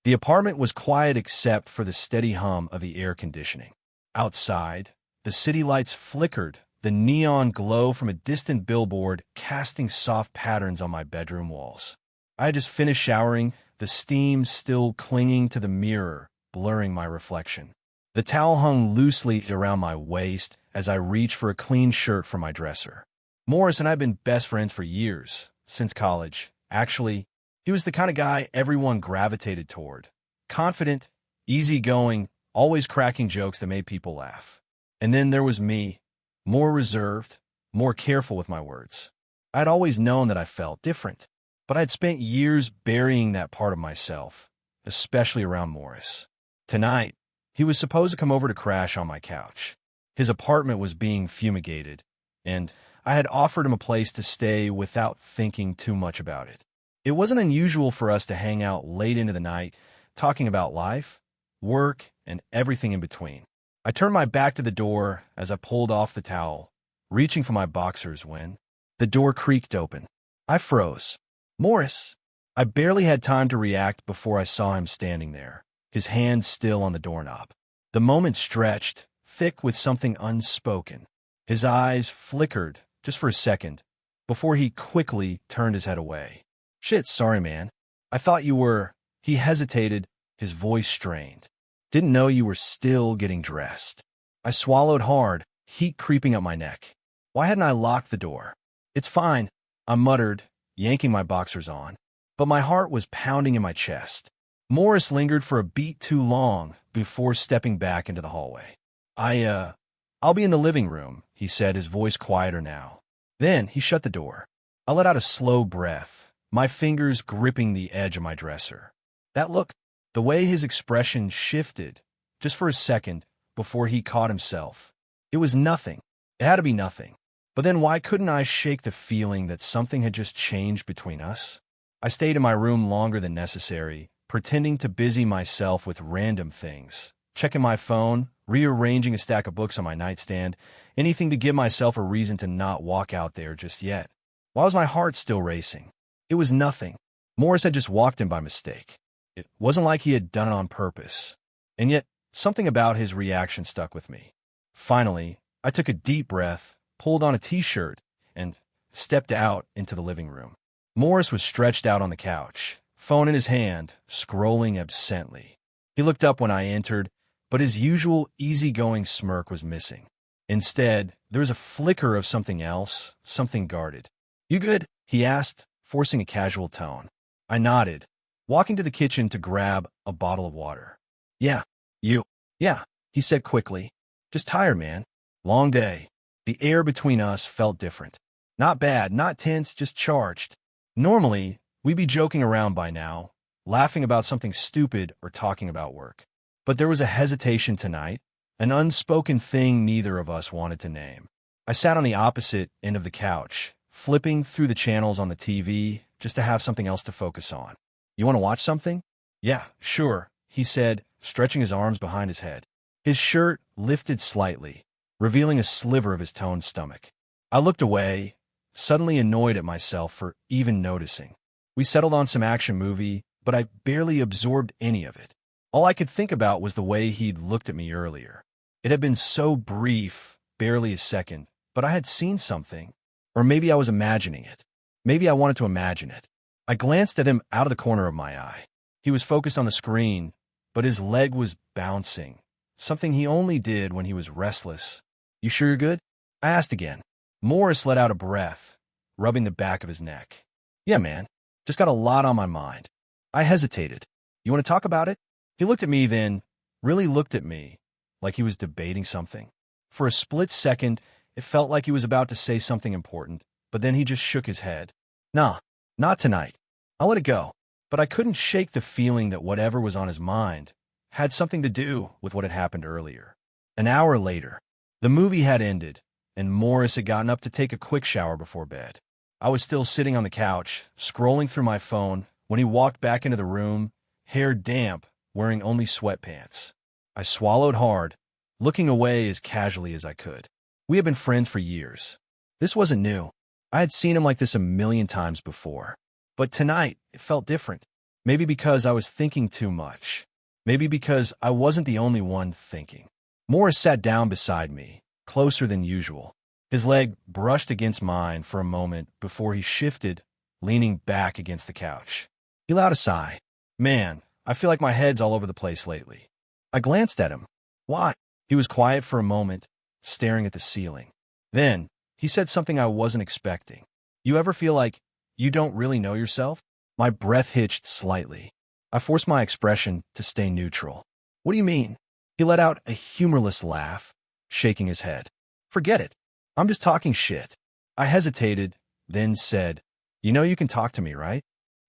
The apartment was quiet except for the steady hum of the air conditioning. Outside, the city lights flickered, the neon glow from a distant billboard casting soft patterns on my bedroom walls. I had just finished showering, the steam still clinging to the mirror, blurring my reflection. The towel hung loosely around my waist as I reached for a clean shirt from my dresser. Morris and I have been best friends for years, since college. Actually, he was the kind of guy everyone gravitated toward. Confident, easygoing, always cracking jokes that made people laugh. And then there was me, more reserved, more careful with my words. I'd always known that I felt different, but I'd spent years burying that part of myself, especially around Morris. Tonight, he was supposed to come over to crash on my couch. His apartment was being fumigated, and I had offered him a place to stay without thinking too much about it. It wasn't unusual for us to hang out late into the night, talking about life, work, and everything in between. I turned my back to the door as I pulled off the towel, reaching for my boxers when the door creaked open. I froze. Morris! I barely had time to react before I saw him standing there, his hand still on the doorknob. The moment stretched, thick with something unspoken. His eyes flickered just for a second, before he quickly turned his head away. "Shit, sorry, man. I thought you were—" He hesitated, his voice strained. "Didn't know you were still getting dressed." I swallowed hard, heat creeping up my neck. Why hadn't I locked the door? "It's fine," I muttered, yanking my boxers on. But my heart was pounding in my chest. Morris lingered for a beat too long before stepping back into the hallway. I'll be in the living room," he said, his voice quieter now. Then he shut the door. I let out a slow breath, my fingers gripping the edge of my dresser. That look, the way his expression shifted, just for a second, before he caught himself. It was nothing. It had to be nothing. But then why couldn't I shake the feeling that something had just changed between us? I stayed in my room longer than necessary, pretending to busy myself with random things, checking my phone, rearranging a stack of books on my nightstand, anything to give myself a reason to not walk out there just yet. Why was my heart still racing? It was nothing. Morris had just walked in by mistake. It wasn't like he had done it on purpose. And yet, something about his reaction stuck with me. Finally, I took a deep breath, pulled on a t-shirt, and stepped out into the living room. Morris was stretched out on the couch, phone in his hand, scrolling absently. He looked up when I entered, but his usual easygoing smirk was missing. Instead, there was a flicker of something else, something guarded. "You good?" he asked, forcing a casual tone. I nodded, walking to the kitchen to grab a bottle of water. "Yeah, you." "Yeah," he said quickly. "Just tired, man. Long day." The air between us felt different. Not bad, not tense, just charged. Normally, we'd be joking around by now, laughing about something stupid or talking about work. But there was a hesitation tonight, an unspoken thing neither of us wanted to name. I sat on the opposite end of the couch, flipping through the channels on the TV just to have something else to focus on. "You want to watch something?" "Yeah, sure," he said, stretching his arms behind his head. His shirt lifted slightly, revealing a sliver of his toned stomach. I looked away, suddenly annoyed at myself for even noticing. We settled on some action movie, but I barely absorbed any of it. All I could think about was the way he'd looked at me earlier. It had been so brief, barely a second, but I had seen something. Or maybe I was imagining it. Maybe I wanted to imagine it. I glanced at him out of the corner of my eye. He was focused on the screen, but his leg was bouncing, something he only did when he was restless. "You sure you're good?" I asked again. Morris let out a breath, rubbing the back of his neck. "Yeah, man. Just got a lot on my mind." I hesitated. "You want to talk about it?" He looked at me then, really looked at me, like he was debating something. For a split second, it felt like he was about to say something important, but then he just shook his head. "Nah, not tonight. I'll let it go." But I couldn't shake the feeling that whatever was on his mind had something to do with what had happened earlier. An hour later, the movie had ended, and Morris had gotten up to take a quick shower before bed. I was still sitting on the couch, scrolling through my phone, when he walked back into the room, hair damp, wearing only sweatpants. I swallowed hard, looking away as casually as I could. We had been friends for years. This wasn't new. I had seen him like this a million times before. But tonight, it felt different. Maybe because I was thinking too much. Maybe because I wasn't the only one thinking. Morris sat down beside me, closer than usual. His leg brushed against mine for a moment before he shifted, leaning back against the couch. He let out a sigh. Man, I feel like my head's all over the place lately. I glanced at him. Why? He was quiet for a moment, staring at the ceiling. Then, he said something I wasn't expecting. You ever feel like you don't really know yourself? My breath hitched slightly. I forced my expression to stay neutral. What do you mean? He let out a humorless laugh, shaking his head. Forget it. I'm just talking shit. I hesitated, then said, You know you can talk to me, right?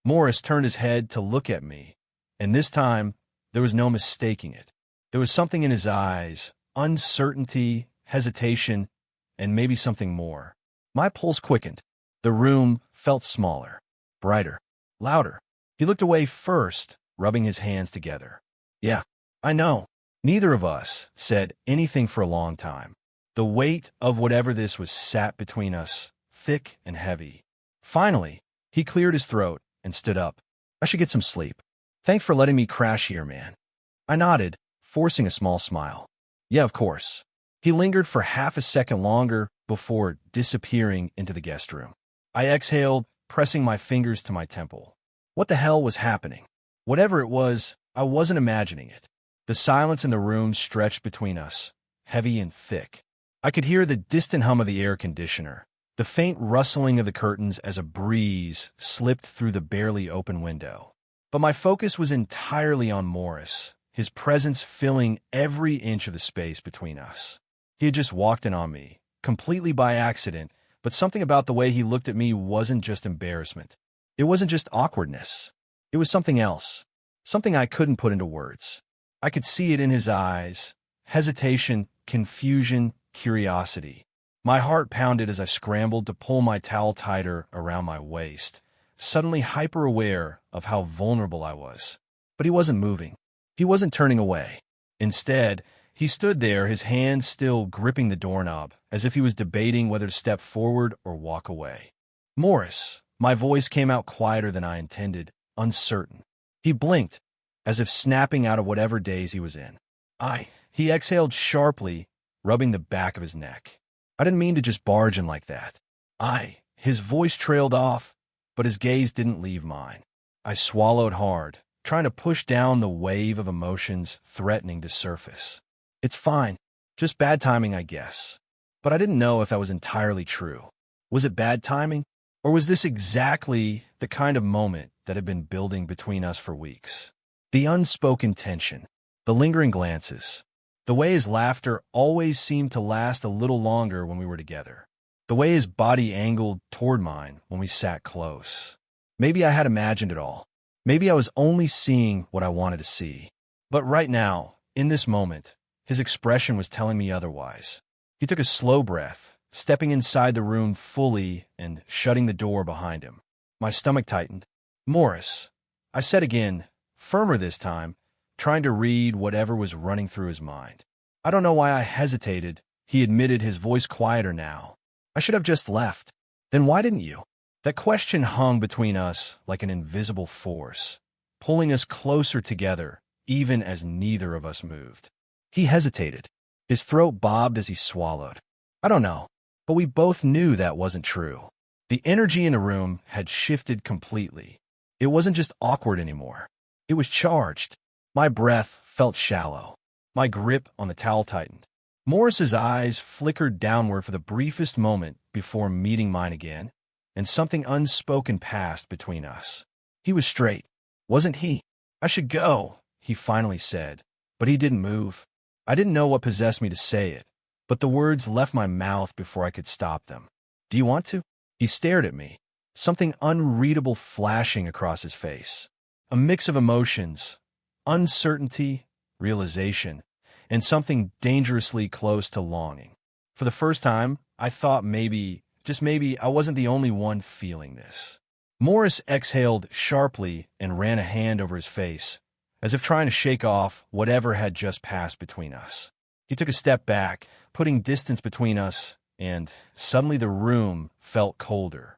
Morris turned his head to look at me, and this time, there was no mistaking it. There was something in his eyes, uncertainty, hesitation, and maybe something more. My pulse quickened. The room felt smaller, brighter, louder. He looked away first, rubbing his hands together. Yeah, I know. Neither of us said anything for a long time. The weight of whatever this was sat between us, thick and heavy. Finally, he cleared his throat and stood up. I should get some sleep. Thanks for letting me crash here, man. I nodded, forcing a small smile. Yeah, of course. He lingered for half a second longer before disappearing into the guest room. I exhaled, pressing my fingers to my temple. What the hell was happening? Whatever it was, I wasn't imagining it. The silence in the room stretched between us, heavy and thick. I could hear the distant hum of the air conditioner, the faint rustling of the curtains as a breeze slipped through the barely open window. But my focus was entirely on Morris, his presence filling every inch of the space between us. He had just walked in on me, completely by accident, but something about the way he looked at me wasn't just embarrassment. It wasn't just awkwardness. It was something else, something I couldn't put into words. I could see it in his eyes, hesitation, confusion, curiosity. My heart pounded as I scrambled to pull my towel tighter around my waist, suddenly hyper-aware of how vulnerable I was. But he wasn't moving. He wasn't turning away. Instead, he stood there, his hands still gripping the doorknob, as if he was debating whether to step forward or walk away. Morris, my voice came out quieter than I intended, uncertain. He blinked, as if snapping out of whatever daze he was in. He exhaled sharply, rubbing the back of his neck. I didn't mean to just barge in like that. His voice trailed off, but his gaze didn't leave mine. I swallowed hard, trying to push down the wave of emotions threatening to surface. It's fine. Just bad timing, I guess. But I didn't know if that was entirely true. Was it bad timing? Or was this exactly the kind of moment that had been building between us for weeks? The unspoken tension, the lingering glances, the way his laughter always seemed to last a little longer when we were together, the way his body angled toward mine when we sat close. Maybe I had imagined it all. Maybe I was only seeing what I wanted to see. But right now, in this moment, his expression was telling me otherwise. He took a slow breath, stepping inside the room fully and shutting the door behind him. My stomach tightened. Morris, I said again, firmer this time, trying to read whatever was running through his mind. I don't know why I hesitated. He admitted, his voice quieter now. I should have just left. Then why didn't you? That question hung between us like an invisible force, pulling us closer together, even as neither of us moved. He hesitated. His throat bobbed as he swallowed. I don't know, but we both knew that wasn't true. The energy in the room had shifted completely. It wasn't just awkward anymore. It was charged. My breath felt shallow. My grip on the towel tightened. Morris's eyes flickered downward for the briefest moment before meeting mine again, and something unspoken passed between us. He was straight, wasn't he? I should go, he finally said, but he didn't move. I didn't know what possessed me to say it, but the words left my mouth before I could stop them. Do you want to? He stared at me, something unreadable flashing across his face. A mix of emotions, uncertainty, realization, and something dangerously close to longing. For the first time, I thought maybe, just maybe, I wasn't the only one feeling this. Morris exhaled sharply and ran a hand over his face, as if trying to shake off whatever had just passed between us. He took a step back, putting distance between us, and suddenly the room felt colder.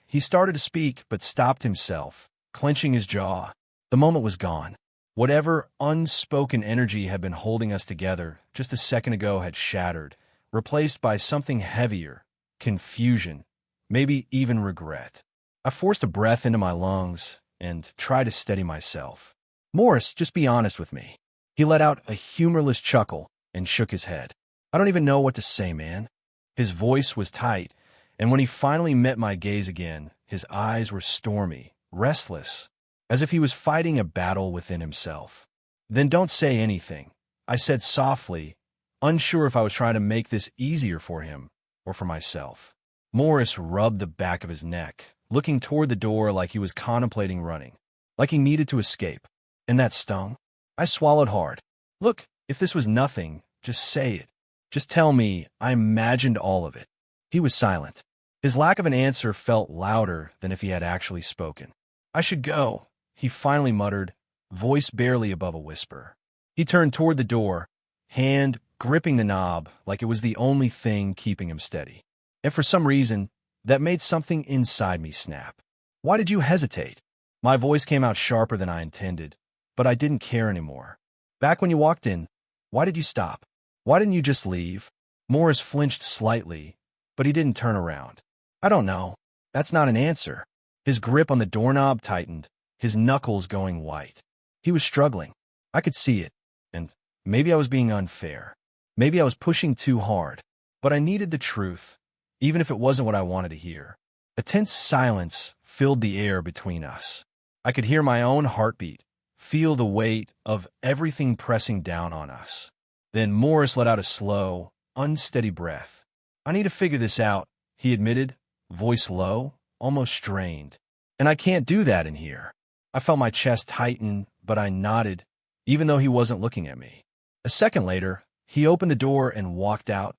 He started to speak, but stopped himself, clenching his jaw. The moment was gone. Whatever unspoken energy had been holding us together just a second ago had shattered, replaced by something heavier, confusion, maybe even regret. I forced a breath into my lungs and tried to steady myself. Morris, just be honest with me. He let out a humorless chuckle and shook his head. I don't even know what to say, man. His voice was tight, and when he finally met my gaze again, his eyes were stormy, restless, as if he was fighting a battle within himself. Then don't say anything, I said softly, unsure if I was trying to make this easier for him or for myself. Morris rubbed the back of his neck, looking toward the door like he was contemplating running, like he needed to escape. And that stung. I swallowed hard. Look, if this was nothing, just say it. Just tell me I imagined all of it. He was silent. His lack of an answer felt louder than if he had actually spoken. I should go, he finally muttered, voice barely above a whisper. He turned toward the door, hand gripping the knob like it was the only thing keeping him steady. And for some reason, that made something inside me snap. Why did you hesitate? My voice came out sharper than I intended, but I didn't care anymore. Back when you walked in, why did you stop? Why didn't you just leave? Morris flinched slightly, but he didn't turn around. I don't know. That's not an answer. His grip on the doorknob tightened, his knuckles going white. He was struggling. I could see it, and maybe I was being unfair. Maybe I was pushing too hard, but I needed the truth, even if it wasn't what I wanted to hear. A tense silence filled the air between us. I could hear my own heartbeat, feel the weight of everything pressing down on us. Then Morris let out a slow, unsteady breath. I need to figure this out, he admitted, voice low, almost strained. And I can't do that in here. I felt my chest tighten, but I nodded, even though he wasn't looking at me. A second later, he opened the door and walked out,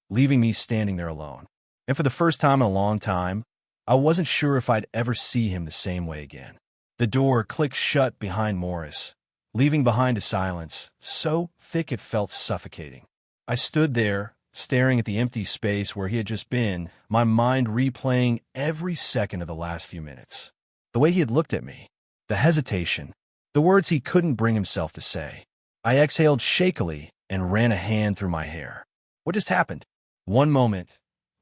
leaving me standing there alone. And for the first time in a long time, I wasn't sure if I'd ever see him the same way again. The door clicked shut behind Morris, leaving behind a silence so thick it felt suffocating. I stood there, staring at the empty space where he had just been, my mind replaying every second of the last few minutes. The way he had looked at me, the hesitation, the words he couldn't bring himself to say. I exhaled shakily and ran a hand through my hair. What just happened? One moment,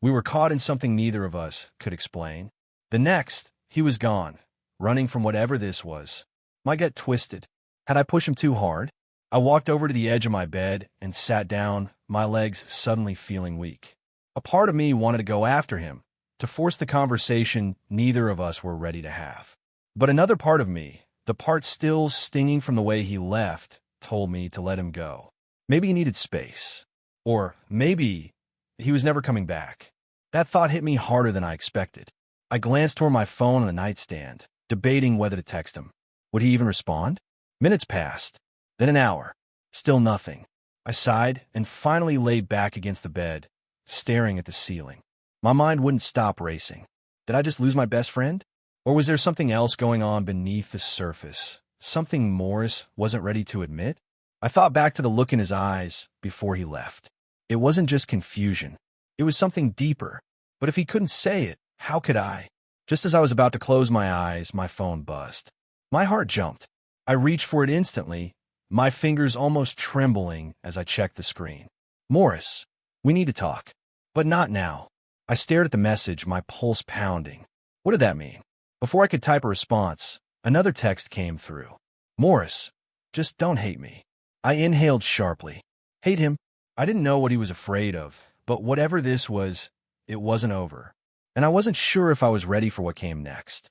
we were caught in something neither of us could explain. The next, he was gone, running from whatever this was. My gut twisted. Had I pushed him too hard? I walked over to the edge of my bed and sat down, my legs suddenly feeling weak. A part of me wanted to go after him, to force the conversation neither of us were ready to have. But another part of me, the part still stinging from the way he left, told me to let him go. Maybe he needed space. Or maybe he was never coming back. That thought hit me harder than I expected. I glanced toward my phone on the nightstand, debating whether to text him. Would he even respond? Minutes passed, then an hour. Still nothing. I sighed and finally lay back against the bed, staring at the ceiling. My mind wouldn't stop racing. Did I just lose my best friend? Or was there something else going on beneath the surface? Something Morris wasn't ready to admit? I thought back to the look in his eyes before he left. It wasn't just confusion. It was something deeper. But if he couldn't say it, how could I? Just as I was about to close my eyes, my phone buzzed. My heart jumped. I reached for it instantly, my fingers almost trembling as I checked the screen. Morris, we need to talk. But not now. I stared at the message, my pulse pounding. What did that mean? Before I could type a response, another text came through. Morris, just don't hate me. I inhaled sharply. Hate him? I didn't know what he was afraid of, but whatever this was, it wasn't over. And I wasn't sure if I was ready for what came next.